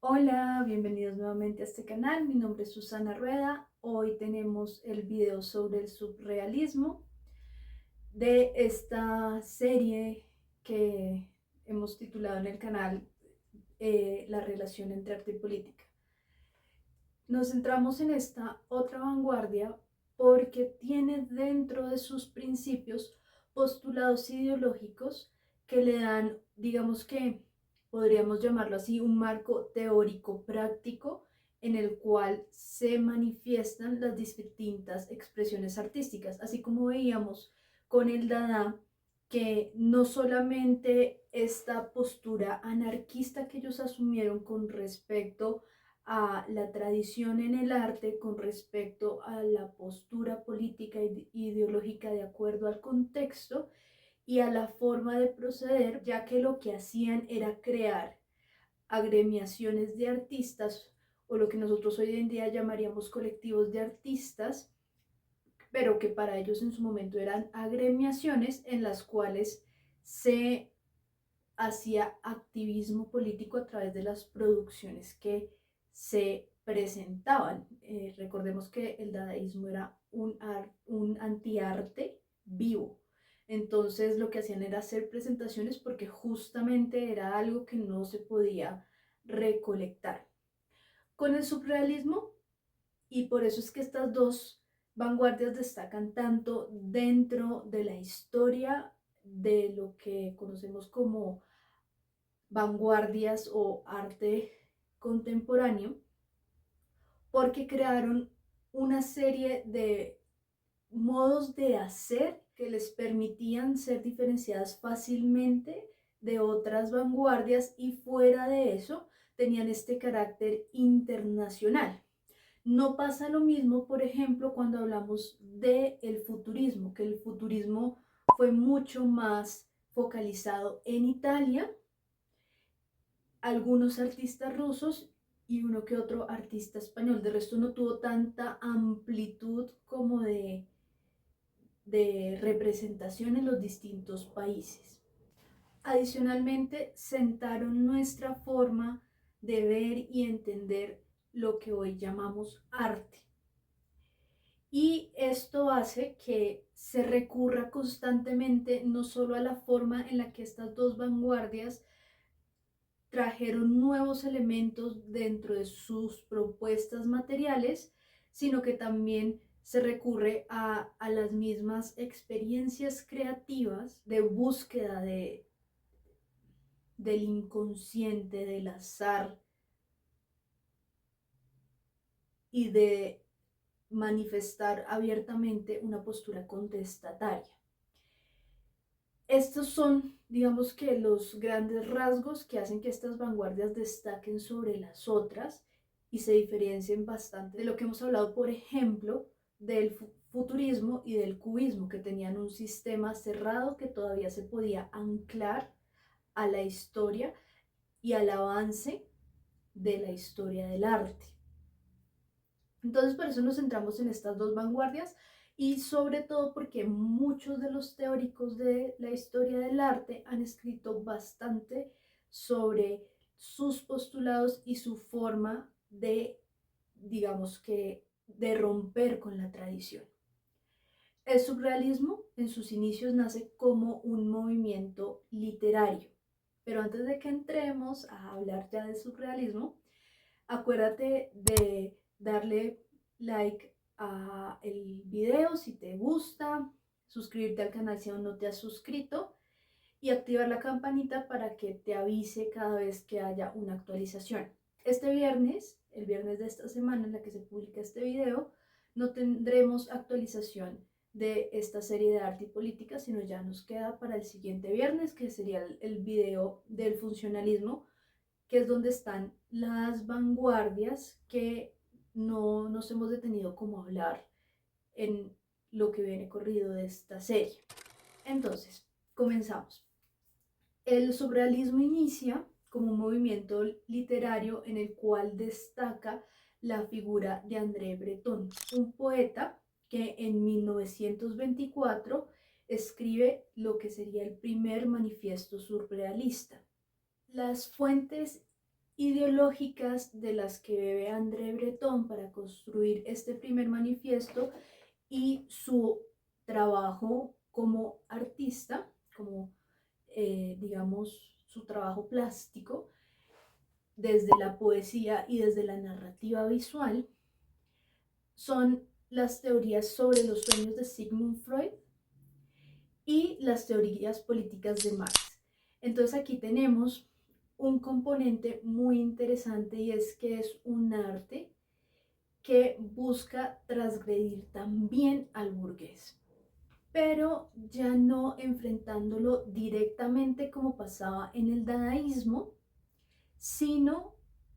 Hola, bienvenidos nuevamente a este canal. Mi nombre es Susana Rueda. Hoy tenemos el video sobre el surrealismo de esta serie que hemos titulado en el canal La relación entre arte y política. Nos centramos en esta otra vanguardia porque tiene dentro de sus principios postulados ideológicos que le dan, digamos que podríamos llamarlo así, un marco teórico práctico en el cual se manifiestan las distintas expresiones artísticas, así como veíamos con el Dada, que no solamente esta postura anarquista que ellos asumieron con respecto a la tradición en el arte, con respecto a la postura política e ideológica de acuerdo al contexto y a la forma de proceder, ya que lo que hacían era crear agremiaciones de artistas o lo que nosotros hoy en día llamaríamos colectivos de artistas, pero que para ellos en su momento eran agremiaciones en las cuales se hacía activismo político a través de las producciones que se presentaban. Recordemos que el dadaísmo era un antiarte vivo. Entonces lo que hacían era hacer presentaciones porque justamente era algo que no se podía recolectar. Con el surrealismo, y por eso es que estas dos vanguardias destacan tanto dentro de la historia de lo que conocemos como vanguardias o arte contemporáneo, porque crearon una serie de modos de hacer que les permitían ser diferenciadas fácilmente de otras vanguardias y fuera de eso tenían este carácter internacional. No pasa lo mismo, por ejemplo, cuando hablamos del futurismo, que el futurismo fue mucho más focalizado en Italia, algunos artistas rusos y uno que otro artista español. De resto no tuvo tanta amplitud como de representación en los distintos países. Adicionalmente, sentaron nuestra forma de ver y entender lo que hoy llamamos arte. Y esto hace que se recurra constantemente no solo a la forma en la que estas dos vanguardias trajeron nuevos elementos dentro de sus propuestas materiales, sino que también se recurre a las mismas experiencias creativas de búsqueda del inconsciente, del azar y de manifestar abiertamente una postura contestataria. Estos son, digamos que, los grandes rasgos que hacen que estas vanguardias destaquen sobre las otras y se diferencien bastante de lo que hemos hablado, por ejemplo, del futurismo y del cubismo, que tenían un sistema cerrado que todavía se podía anclar a la historia y al avance de la historia del arte. Entonces, por eso nos centramos en estas dos vanguardias y sobre todo porque muchos de los teóricos de la historia del arte han escrito bastante sobre sus postulados y su forma de, digamos que, de romper con la tradición. El surrealismo en sus inicios nace como un movimiento literario, pero antes de que entremos a hablar ya de surrealismo, acuérdate de darle like a el video si te gusta, suscribirte al canal si aún no te has suscrito y activar la campanita para que te avise cada vez que haya una actualización. Este viernes, el viernes de esta semana en la que se publica este video, no tendremos actualización de esta serie de arte y política, sino ya nos queda para el siguiente viernes, que sería el video del funcionalismo, que es donde están las vanguardias que no nos hemos detenido como a hablar en lo que viene corrido de esta serie. Entonces, comenzamos. El surrealismo inicia como un movimiento literario en el cual destaca la figura de André Breton, un poeta que en 1924 escribe lo que sería el primer manifiesto surrealista. Las fuentes ideológicas de las que bebe André Breton para construir este primer manifiesto y su trabajo como artista, como digamos su trabajo plástico desde la poesía y desde la narrativa visual, son las teorías sobre los sueños de Sigmund Freud y las teorías políticas de Marx. Entonces aquí tenemos un componente muy interesante y es que es un arte que busca transgredir también al burgués, pero ya no enfrentándolo directamente como pasaba en el dadaísmo, sino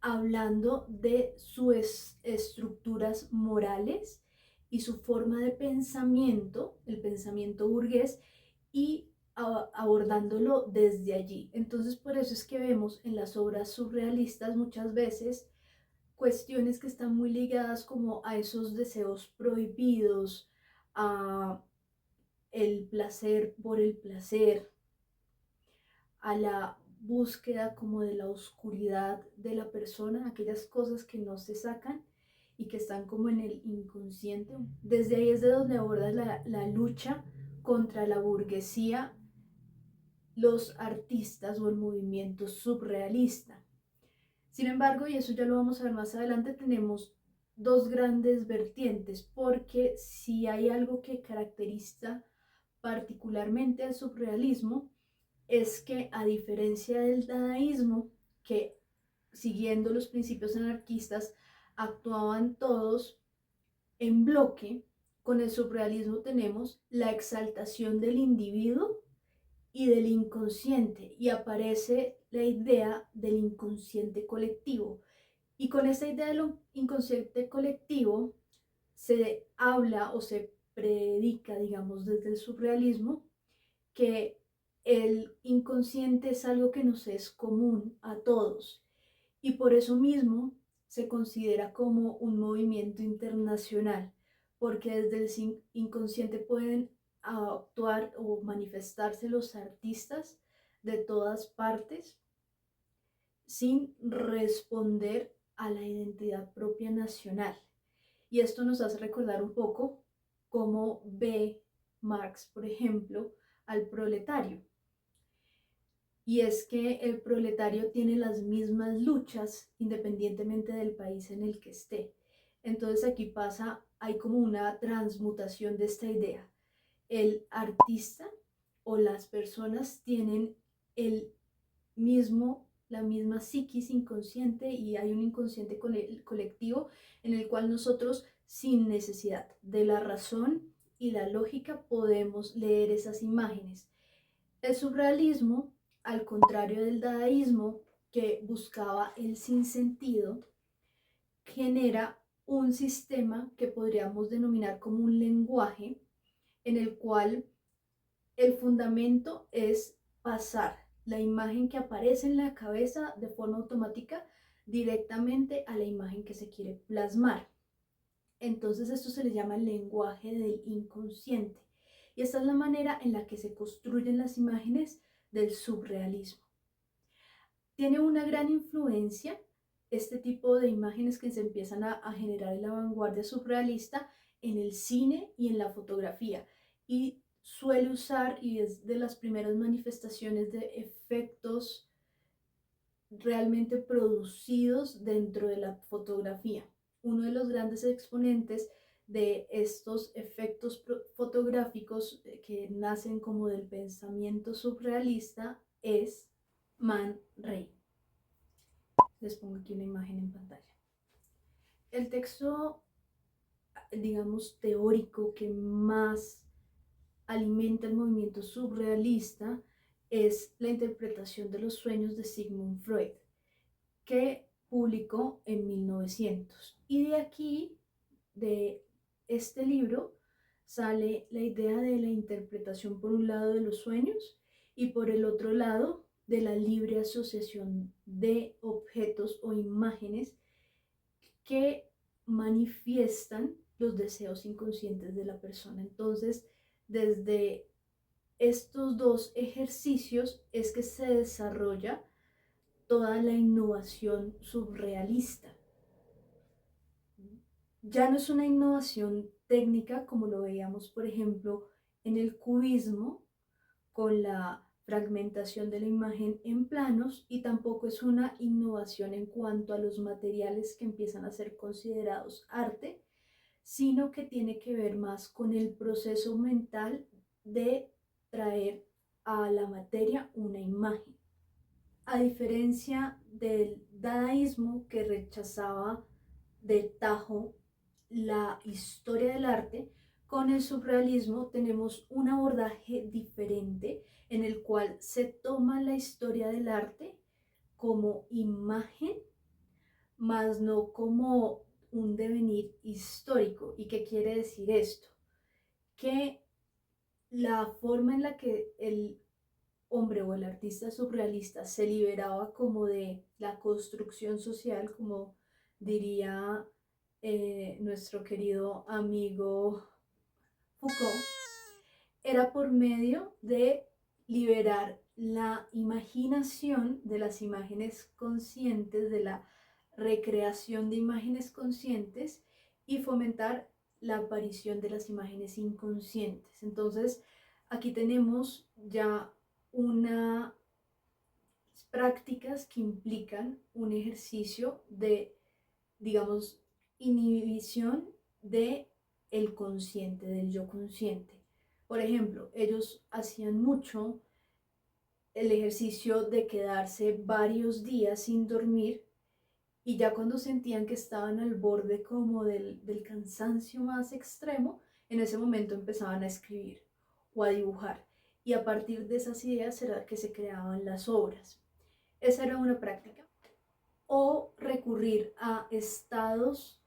hablando de sus estructuras morales y su forma de pensamiento, el pensamiento burgués, y abordándolo desde allí. Entonces, por eso es que vemos en las obras surrealistas muchas veces cuestiones que están muy ligadas como a esos deseos prohibidos, a el placer por el placer, a la búsqueda como de la oscuridad de la persona, aquellas cosas que no se sacan y que están como en el inconsciente. Desde ahí es de donde aborda la lucha contra la burguesía, los artistas o el movimiento surrealista. Sin embargo, y eso ya lo vamos a ver más adelante, tenemos dos grandes vertientes, porque si hay algo que caracteriza particularmente al surrealismo, es que a diferencia del dadaísmo, que siguiendo los principios anarquistas actuaban todos en bloque, con el surrealismo tenemos la exaltación del individuo y del inconsciente, y aparece la idea del inconsciente colectivo. Y con esta idea del inconsciente colectivo se habla o se predica, digamos, desde el surrealismo, que el inconsciente es algo que nos es común a todos y por eso mismo se considera como un movimiento internacional, porque desde el inconsciente pueden actuar o manifestarse los artistas de todas partes sin responder a la identidad propia nacional. Y esto nos hace recordar un poco cómo ve Marx, por ejemplo, al proletario. Y es que el proletario tiene las mismas luchas independientemente del país en el que esté. Entonces aquí pasa, hay como una transmutación de esta idea. El artista o las personas tienen el la misma psiquis inconsciente y hay un inconsciente colectivo en el cual nosotros, sin necesidad de la razón y la lógica, podemos leer esas imágenes. El surrealismo, al contrario del dadaísmo, que buscaba el sinsentido, genera un sistema que podríamos denominar como un lenguaje en el cual el fundamento es pasar la imagen que aparece en la cabeza de forma automática directamente a la imagen que se quiere plasmar. Entonces esto se le llama el lenguaje del inconsciente. Y esta es la manera en la que se construyen las imágenes del surrealismo. Tiene una gran influencia este tipo de imágenes que se empiezan a generar en la vanguardia surrealista en el cine y en la fotografía. Y suele usar, y es de las primeras manifestaciones de efectos realmente producidos dentro de la fotografía. Uno de los grandes exponentes de estos efectos fotográficos que nacen como del pensamiento surrealista es Man Ray. Les pongo aquí una imagen en pantalla. El texto, digamos, teórico que más alimenta el movimiento surrealista es la interpretación de los sueños de Sigmund Freud, que publicó en 1900. Y de aquí, de este libro, sale la idea de la interpretación por un lado de los sueños y por el otro lado de la libre asociación de objetos o imágenes que manifiestan los deseos inconscientes de la persona. Entonces, desde estos dos ejercicios es que se desarrolla toda la innovación surrealista. Ya no es una innovación técnica como lo veíamos, por ejemplo, en el cubismo, con la fragmentación de la imagen en planos, y tampoco es una innovación en cuanto a los materiales que empiezan a ser considerados arte, sino que tiene que ver más con el proceso mental de traer a la materia una imagen. A diferencia del dadaísmo, que rechazaba de tajo la historia del arte, con el surrealismo tenemos un abordaje diferente en el cual se toma la historia del arte como imagen, más no como un devenir histórico. ¿Y qué quiere decir esto? Que la forma en la que el hombre o el artista surrealista se liberaba como de la construcción social, como diría nuestro querido amigo Foucault, era por medio de liberar la imaginación de las imágenes conscientes, de la recreación de imágenes conscientes, y fomentar la aparición de las imágenes inconscientes. Entonces, aquí tenemos ya unas prácticas que implican un ejercicio de, digamos, inhibición de el consciente, del yo consciente. Por ejemplo, ellos hacían mucho el ejercicio de quedarse varios días sin dormir, y ya cuando sentían que estaban al borde como del cansancio más extremo, en ese momento empezaban a escribir o a dibujar, y a partir de esas ideas era que se creaban las obras. Esa era una práctica. O recurrir a estados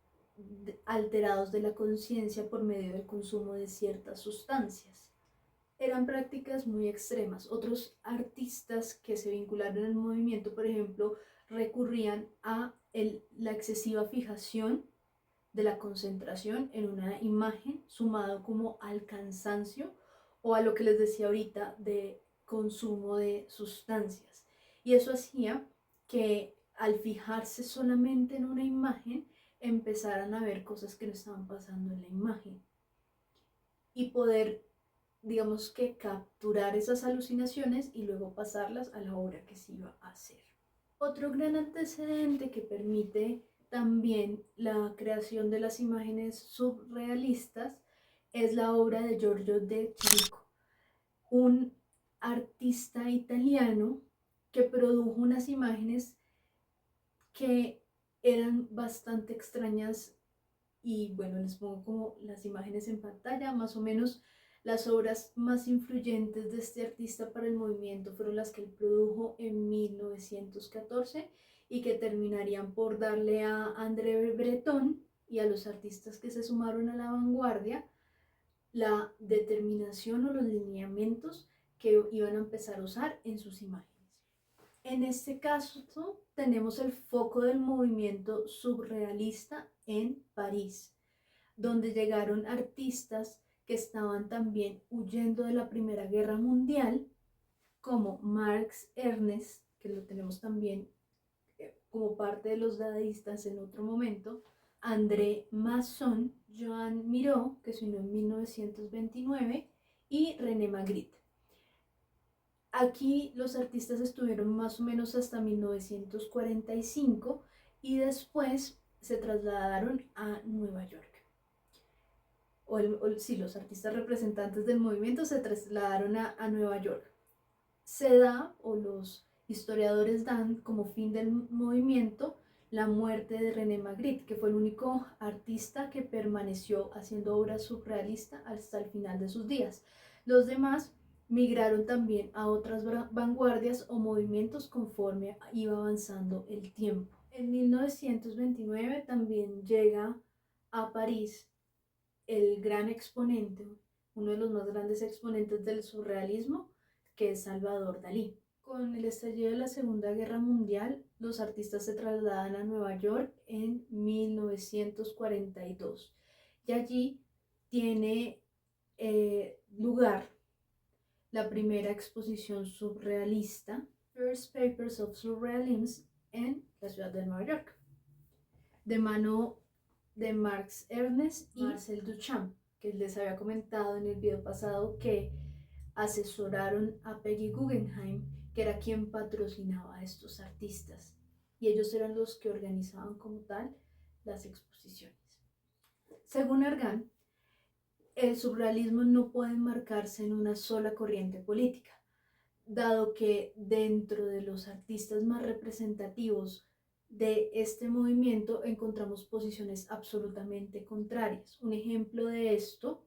alterados de la conciencia por medio del consumo de ciertas sustancias. Eran prácticas muy extremas. Otros artistas que se vincularon al movimiento, por ejemplo, recurrían a la excesiva fijación de la concentración en una imagen, sumado como al cansancio o a lo que les decía ahorita de consumo de sustancias. Y eso hacía que al fijarse solamente en una imagen, empezaran a ver cosas que no estaban pasando en la imagen, y poder, digamos, que capturar esas alucinaciones y luego pasarlas a la obra que se iba a hacer. Otro gran antecedente que permite también la creación de las imágenes surrealistas es la obra de Giorgio de Chirico, un artista italiano que produjo unas imágenes que eran bastante extrañas. Y bueno, les pongo como las imágenes en pantalla. Más o menos las obras más influyentes de este artista para el movimiento fueron las que él produjo en 1914, y que terminarían por darle a André Breton y a los artistas que se sumaron a la vanguardia la determinación o los lineamientos que iban a empezar a usar en sus imágenes. En este caso tenemos el foco del movimiento surrealista en París, donde llegaron artistas que estaban también huyendo de la Primera Guerra Mundial, como Marx Ernest, que lo tenemos también como parte de los dadaístas en otro momento, André Masson, Joan Miró, que se unió en 1929, y René Magritte. Aquí los artistas estuvieron más o menos hasta 1945, y después se trasladaron a Nueva York. Sí, los artistas representantes del movimiento se trasladaron a Nueva York. Se da, o los historiadores dan como fin del movimiento, la muerte de René Magritte, que fue el único artista que permaneció haciendo obra surrealista hasta el final de sus días. Los demás migraron también a otras vanguardias o movimientos conforme iba avanzando el tiempo. En 1929 también llega a París el gran exponente, uno de los más grandes exponentes del surrealismo, que es Salvador Dalí. Con el estallido de la Segunda Guerra Mundial, los artistas se trasladan a Nueva York en 1942, y allí tiene lugar la primera exposición surrealista, First Papers of Surrealism en la ciudad de Nueva York, de mano de Marx Ernest y Marcel Duchamp, que les había comentado en el video pasado que asesoraron a Peggy Guggenheim, que era quien patrocinaba a estos artistas, y ellos eran los que organizaban como tal las exposiciones. Según Argan, el surrealismo no puede enmarcarse en una sola corriente política, dado que dentro de los artistas más representativos de este movimiento encontramos posiciones absolutamente contrarias. Un ejemplo de esto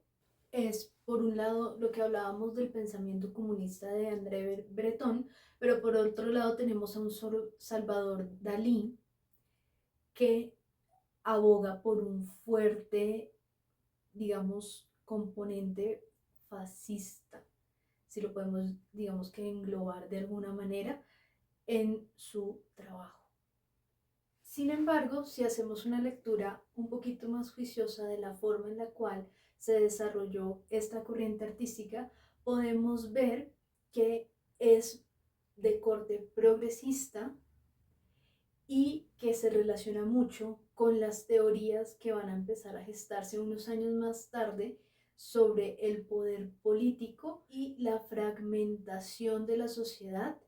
es, por un lado, lo que hablábamos del pensamiento comunista de André Breton, pero por otro lado tenemos a un Salvador Dalí que aboga por un fuerte, digamos, componente fascista, si lo podemos, digamos que englobar de alguna manera, en su trabajo. Sin embargo, si hacemos una lectura un poquito más juiciosa de la forma en la cual se desarrolló esta corriente artística, podemos ver que es de corte progresista y que se relaciona mucho con las teorías que van a empezar a gestarse unos años más tarde sobre el poder político y la fragmentación de la sociedad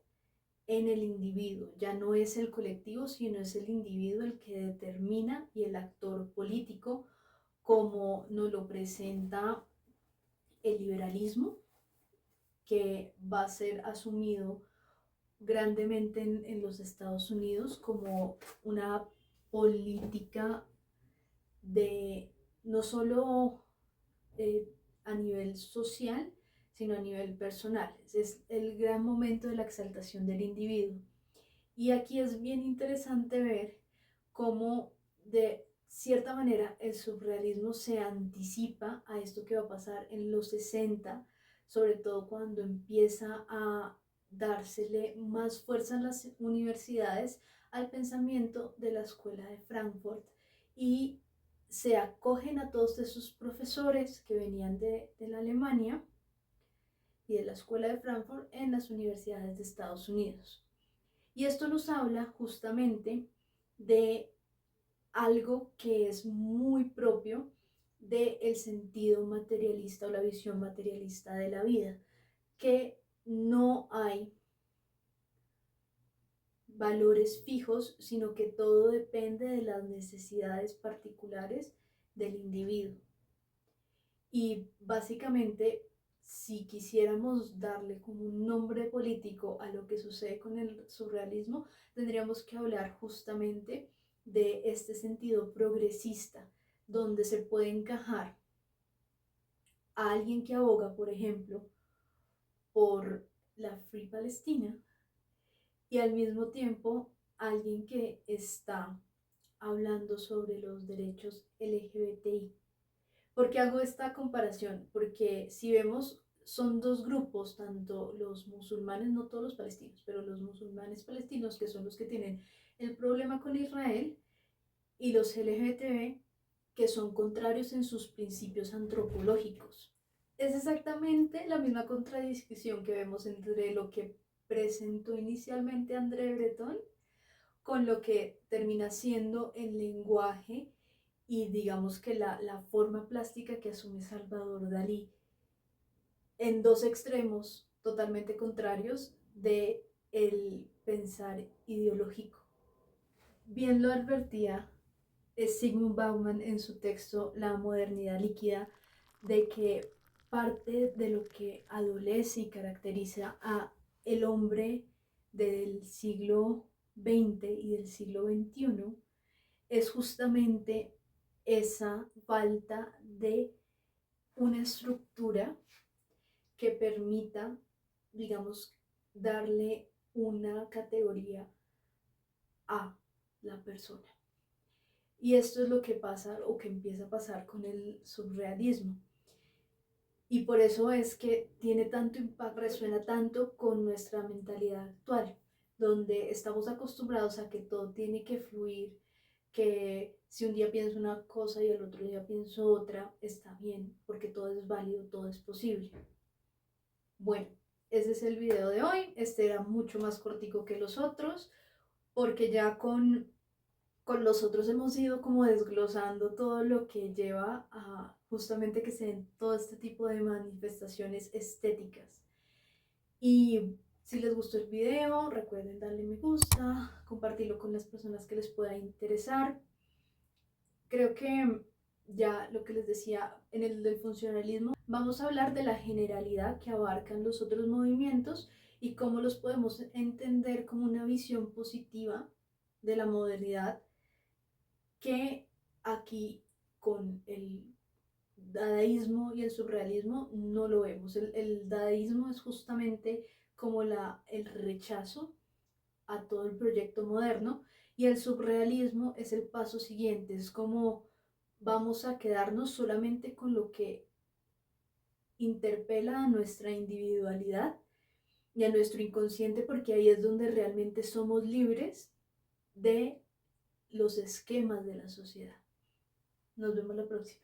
en el individuo. Ya no es el colectivo, sino es el individuo el que determina y el actor político, como nos lo presenta el liberalismo, que va a ser asumido grandemente en los Estados Unidos como una política de no solo a nivel social, sino a nivel personal. Es el gran momento de la exaltación del individuo. Y aquí es bien interesante ver cómo de cierta manera el surrealismo se anticipa a esto que va a pasar en los 60, sobre todo cuando empieza a dársele más fuerza en las universidades al pensamiento de la escuela de Frankfurt y se acogen a todos esos profesores que venían de la Alemania y de la escuela de Frankfurt en las universidades de Estados Unidos. Y esto nos habla justamente de algo que es muy propio del sentido materialista o la visión materialista de la vida, que no hay valores fijos, sino que todo depende de las necesidades particulares del individuo. Y básicamente, si quisiéramos darle como un nombre político a lo que sucede con el surrealismo, tendríamos que hablar justamente de este sentido progresista, donde se puede encajar a alguien que aboga, por ejemplo, por la Free Palestina y al mismo tiempo alguien que está hablando sobre los derechos LGBTI. ¿Por qué hago esta comparación? Porque si vemos, son dos grupos, tanto los musulmanes, no todos los palestinos, pero los musulmanes palestinos, que son los que tienen el problema con Israel, y los LGBTB, que son contrarios en sus principios antropológicos. Es exactamente la misma contradicción que vemos entre lo que presentó inicialmente André Breton con lo que termina siendo el lenguaje y digamos que la forma plástica que asume Salvador Dalí, en dos extremos totalmente contrarios de el pensar ideológico. Bien lo advertía Zygmunt Bauman en su texto La modernidad líquida, de que parte de lo que adolece y caracteriza a el hombre del siglo XX y del siglo XXI es justamente esa falta de una estructura que permita, digamos, darle una categoría a la persona. Y esto es lo que pasa o que empieza a pasar con el surrealismo. Y por eso es que tiene tanto impacto, resuena tanto con nuestra mentalidad actual, donde estamos acostumbrados a que todo tiene que fluir, que si un día pienso una cosa y el otro día pienso otra, está bien, porque todo es válido, todo es posible. Bueno, ese es el video de hoy. Este era mucho más cortico que los otros, porque ya con los otros hemos ido como desglosando todo lo que lleva a justamente que se den todo este tipo de manifestaciones estéticas. Y si les gustó el video, recuerden darle me gusta, compartirlo con las personas que les pueda interesar. Creo que ya lo que les decía en el del funcionalismo, vamos a hablar de la generalidad que abarcan los otros movimientos y cómo los podemos entender como una visión positiva de la modernidad que aquí con el dadaísmo y el surrealismo no lo vemos. El dadaísmo es justamente como el rechazo a todo el proyecto moderno y el surrealismo es el paso siguiente, es como vamos a quedarnos solamente con lo que interpela a nuestra individualidad y a nuestro inconsciente, porque ahí es donde realmente somos libres de los esquemas de la sociedad. Nos vemos la próxima.